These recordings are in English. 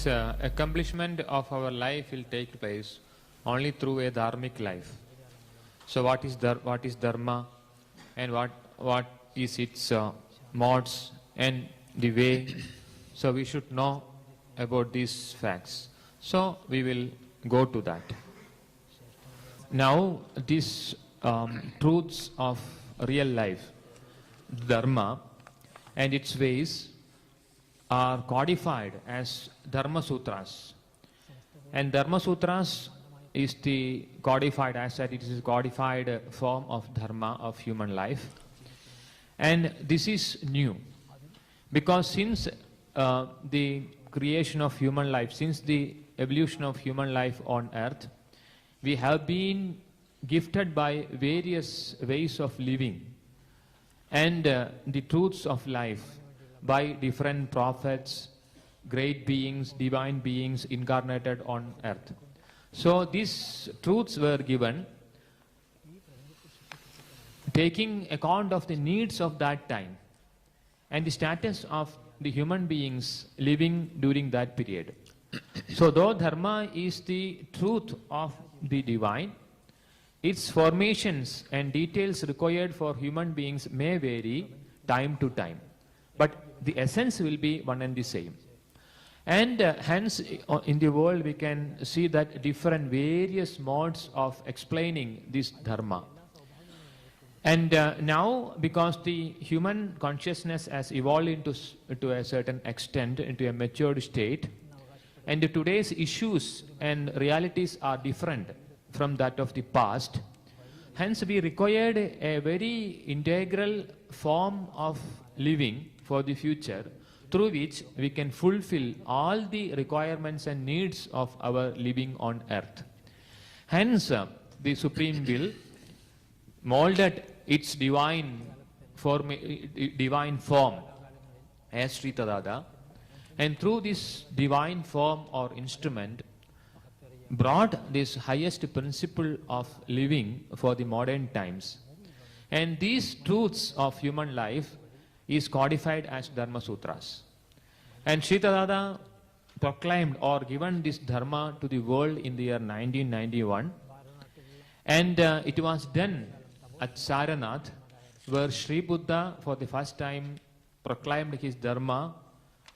Accomplishment of our life will take place only through a dharmic life. So what is dharma, and what is its modes and the way? So we should know about these facts. So we will go to that. Now these truths of real life, dharma, and its ways are codified as Dharma Sutras. And Dharma Sutras is the codified, as said, it is a codified form of dharma of human life. And this is new, because since the creation of human life, since the evolution of human life on earth, we have been gifted by various ways of living and the truths of life by different prophets, great beings, divine beings incarnated on earth. So these truths were given taking account of the needs of that time and the status of the human beings living during that period. So though dharma is the truth of the divine, its formations and details required for human beings may vary time to time, but the essence will be one and the same. And hence in the world we can see that different various modes of explaining this dharma. And now, because the human consciousness has evolved to a certain extent, into a matured state, and today's issues and realities are different from that of the past, hence we required a very integral form of living for the future, through which we can fulfill all the requirements and needs of our living on earth. Hence, the Supreme Will molded its divine form as Sri Tadada, and through this divine form or instrument brought this highest principle of living for the modern times. And these truths of human life is codified as Dharma Sutras. And Sri Tadada proclaimed or given this dharma to the world in the year 1991, and it was done at Saranath, where Sri Buddha for the first time proclaimed his dharma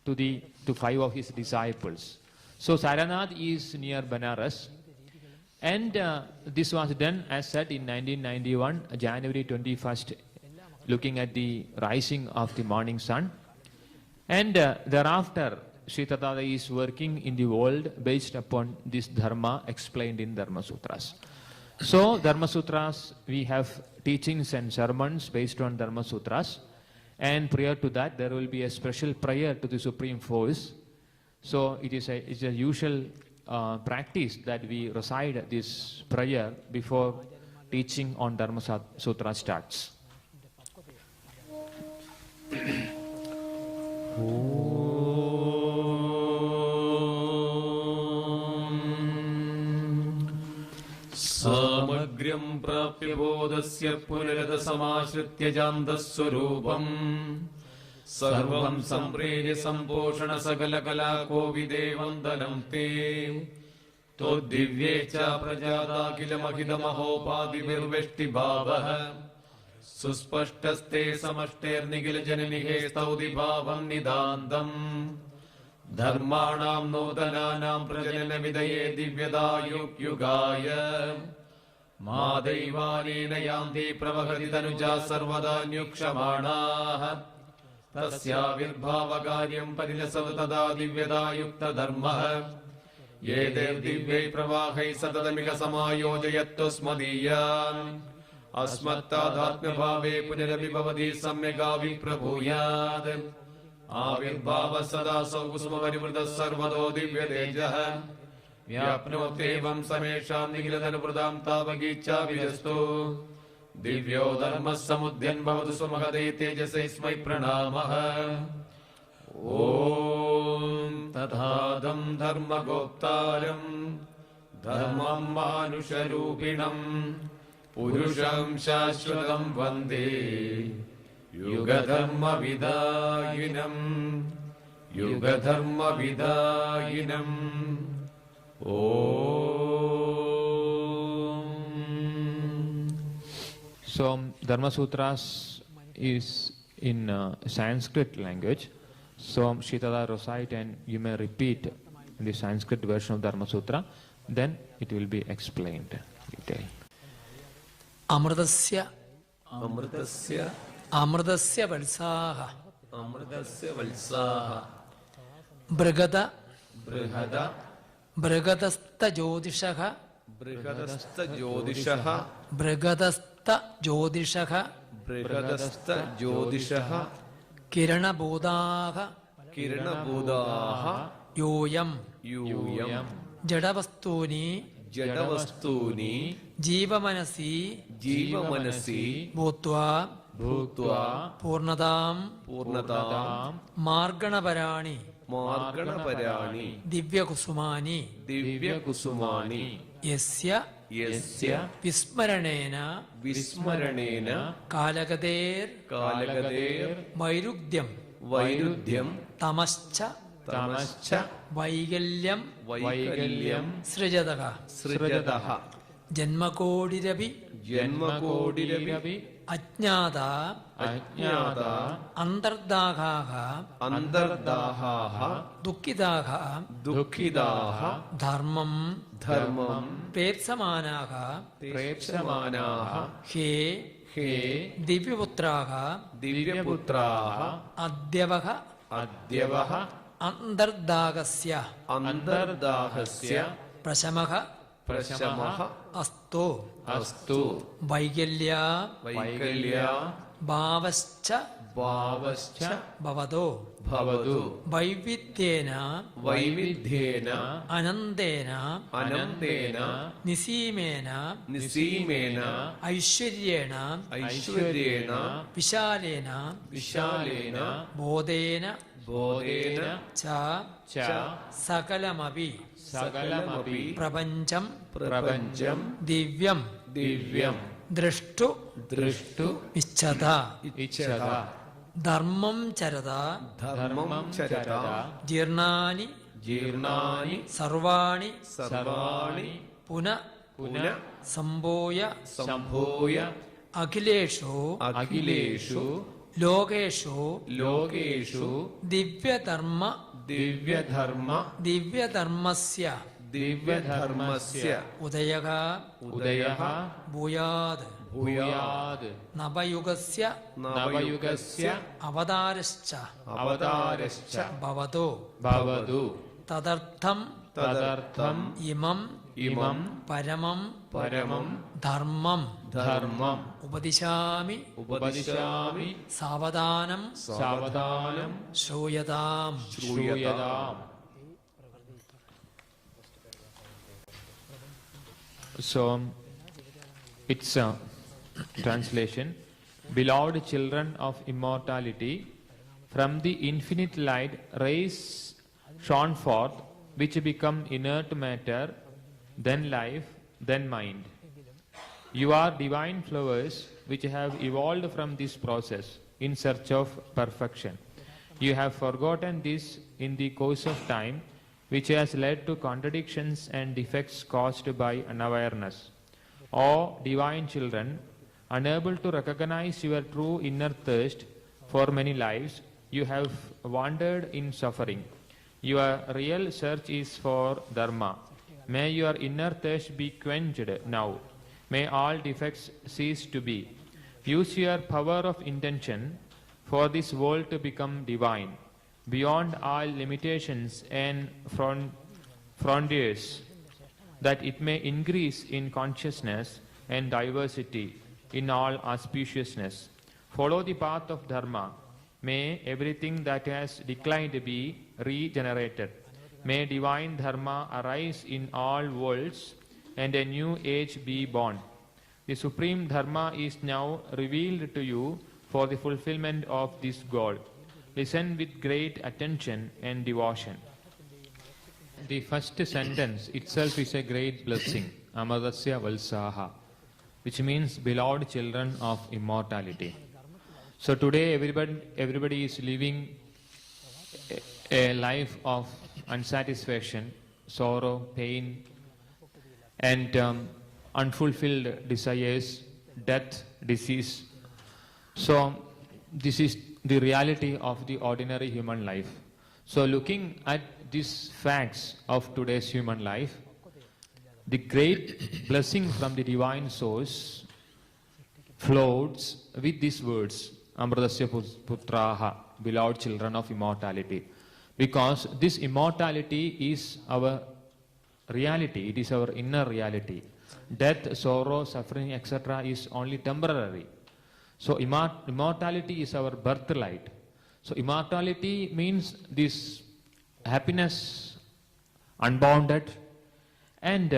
to 5 of his disciples. So Saranath is near Banaras, and this was done, as said, in 1991, January 21st, looking at the rising of the morning sun. And thereafter, Sri Tadada is working in the world based upon this dharma explained in Dharma Sutras. So Dharma Sutras, we have teachings and sermons based on Dharma Sutras, and prior to that there will be a special prayer to the Supreme Force. So it's a usual practice that we recite this prayer before teaching on Dharma Sutra starts. सामग्र्यं प्राप्य बोधस्य पुनरतसमाश्रित्य जान्तस्वरूपम् सर्वं सम्प्रेर्य सम्पोषण सकलकलाकोविदेवन्दनं ते तोद्दिव्ये च प्रजादाखिलमखिलमहोपाधिर्वेष्टिभावः सुस्पष्टस्ते समष्टेर्निखिलजननिहे स्तौतिभावं निदान्तम् धर्माणां नूतनानां प्रजननविधये दिव्यदायुग्युगाय मादैवानेन यान्ति प्रवहति तनुजा सर्वदा न्युक्षमाणाः तस्याविर्भावकार्यं परिलसव तदा दिव्यदायुक्तधर्मः ये दिव्यै प्रवाहै सततमिह समायोजयत्तु स्मदीयान् अस्मत्तादात्म्यभावे पुनरपि भवति सम्यगाविप्रभूयात् आविर्भाव सदा सौकुसुमपरिवृतः सर्वतो दिव्यतेजः व्याप्नोत्येवं समेषां निखिलधनुवृतां तावगीच्छाभिरस्तु दिव्यो धर्मः समुद्यन् भवतु स्वमहते तेजसे स्मै प्रणामः ॐ तथादं धर्मगोप्तारं धर्मं मानुषरूपिणं पुरुषं शाश्वतं वन्दे युगधर्मविदायिनं യുഗധർമ്മവിദായിനം. ഓം. So, Dharma Sutras is in Sanskrit language. So, Shitada recite and you may repeat the Sanskrit version of Dharma Sutra. Then it will be explained in detail. അമൃതസ്യ അമൃതസ്യ അമൃതസ്യ വത്സാഹ അമൃതസ്യ വത്സാഹ ബൃഹദ ബൃഹദ ബൃഹദസ്തജ്യോതിഷഃ ബൃഹദസ്തജ്യോതിഷഃ ബൃഹദസ്തജ്യോതിഷഃ ബൃഹദസ്തജ്യോതിഷഃ കിരണബോധാഃ കിരണഭൂതാഃ യോയം യൂയം ജഡവസ്തൂനി ജഡവസ്തൂനി ജീവമനസി ജീവമനസി ഭൂത്വാ ഭൂത്വാ പൂർണ്ണതാം പൂർണ്ണതാം മാർഗണപരാണി മാർഗണപരാണി ദിവ്യകുസുമാനി ദിവ്യകുസുമാനി യസ്യ യസ്യ വിസ്മരണേന വിസ്മരണേന കാലഗതേർ കാലഗതേർ വൈരുദ്ധ്യം വൈരുദ്ധ്യം തമശ്ച തമശ്ച വൈകല്യം വൈകല്യം സൃജതഃ സൃജതഃ ജന്മകോടിരപി ജന്മകോടിരപി അജ്ഞാത അജ്ഞാത അന്തർദാഹാഃ അന്തർദാഹാഃ ദുഃഖിതാഃ ദുഃഖിതാഃ ധർമ്മം ധർമ്മം പ്രേത്സമാനാഃ പ്രേപ്സമാനാഃ ഹേ ഹേ ദിവ്യപുത്രാഃ ദിവ്യപുത്രാഃ അദ്യവഃ അദ്യവഃ അന്തർദാഹസ്യ അന്തർദാഹസ്യ പ്രശമഃ പ്രശമഃ അസ്തു അസ്തു വൈകല്യ വൈകല്യ ഭാവശ്ച ഭാവശ്ച ഭവതോ ഭവതു വൈവിധ്യേന വൈവിധ്യേന അനന്തേന അനന്തേന നിസീമേന നിസീമേന ഐശ്വര്യേണ ഐശ്വര്യേണ വിശാലേന വിശാലേന ബോധേന ബോധേന ച ച സകലമപി സകലമപി പ്രപഞ്ചം പ്രപഞ്ചം ദിവ്യം ദിവ്യം ദൃഷ്ടു ദൃഷ്ടു ഇച്ഛത ഇച്ഛത ധർമ്മം ചരത ധർമ്മം ചരത ജീർണാനി ജീർണാനി സർവാണി സർവാണി പുന പുന സംഭൂയ സംഭൂയ അഖിലേഷു അഖിലേഷു ലോകേഷു ലോകേഷു ദിവ്യധർമ്മ ദിവ്യധർമ്മസ്യ ദിവ്യധർമ്മസ്യ ഉദയഃ ഉദയഃ ഭൂയാത് ഭൂയാത് നവയുഗസ്യ നവയുഗസ്യ അവതാരശ്ച അവതാരശ്ച ഭവതോ ഭവതു തദർത്ഥം ഇമം പരമം ധർമ്മം ഉപദിശാമി സാവധാനം ശ്രൂയതാം. So, its translation: Beloved children of immortality, from the infinite light rays shone forth, which become inert matter, then life, then mind. You are divine flowers which have evolved from this process in search of perfection. You have forgotten this in the course of time, which has led to contradictions and defects caused by unawareness. O divine children, unable to recognize your true inner thirst for many lives, you have wandered in suffering. Your real search is for Dharma. May your inner thirst be quenched now. May all defects cease to be. Use your power of intention for this world to become divine, beyond all limitations and frontiers, that it may increase in consciousness and diversity in all auspiciousness. Follow the path of Dharma. May everything that has declined be regenerated. May divine Dharma arise in all worlds and a new age be born. The supreme Dharma is now revealed to you for the fulfillment of this goal. Listen with great attention and devotion. The first sentence itself is a great blessing, Amadasya Valsaha, which means beloved children of immortality. So today everybody is living a life of unsatisfaction, sorrow, pain, and unfulfilled desires, death, disease. So this is the reality of the ordinary human life. So looking at these facts of today's human life, the great blessing from the divine source floats with these words, Amritasya Putraha, beloved children of immortality. Because this immortality is our reality, it is our inner reality. Death, sorrow, suffering, etc. is only temporary. So immortality is our birthright. So immortality means this happiness unbounded, and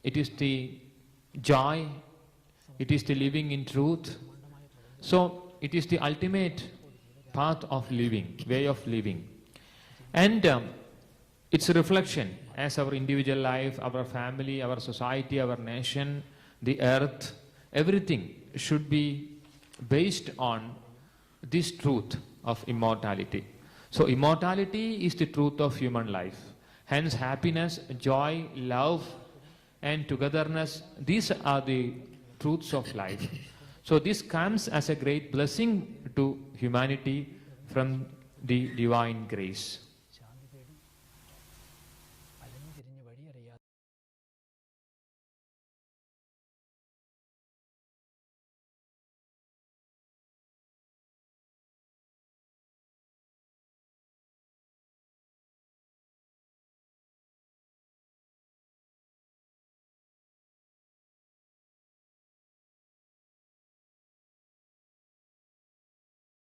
it is the joy, it is the living in truth. So it is the ultimate path of living, way of living. And its reflection as our individual life, our family, our society, our nation, the earth, everything should be based on this truth of immortality. So immortality is the truth of human life. Hence happiness, joy, love and togetherness, these are the truths of life. So this comes as a great blessing to humanity from the divine grace.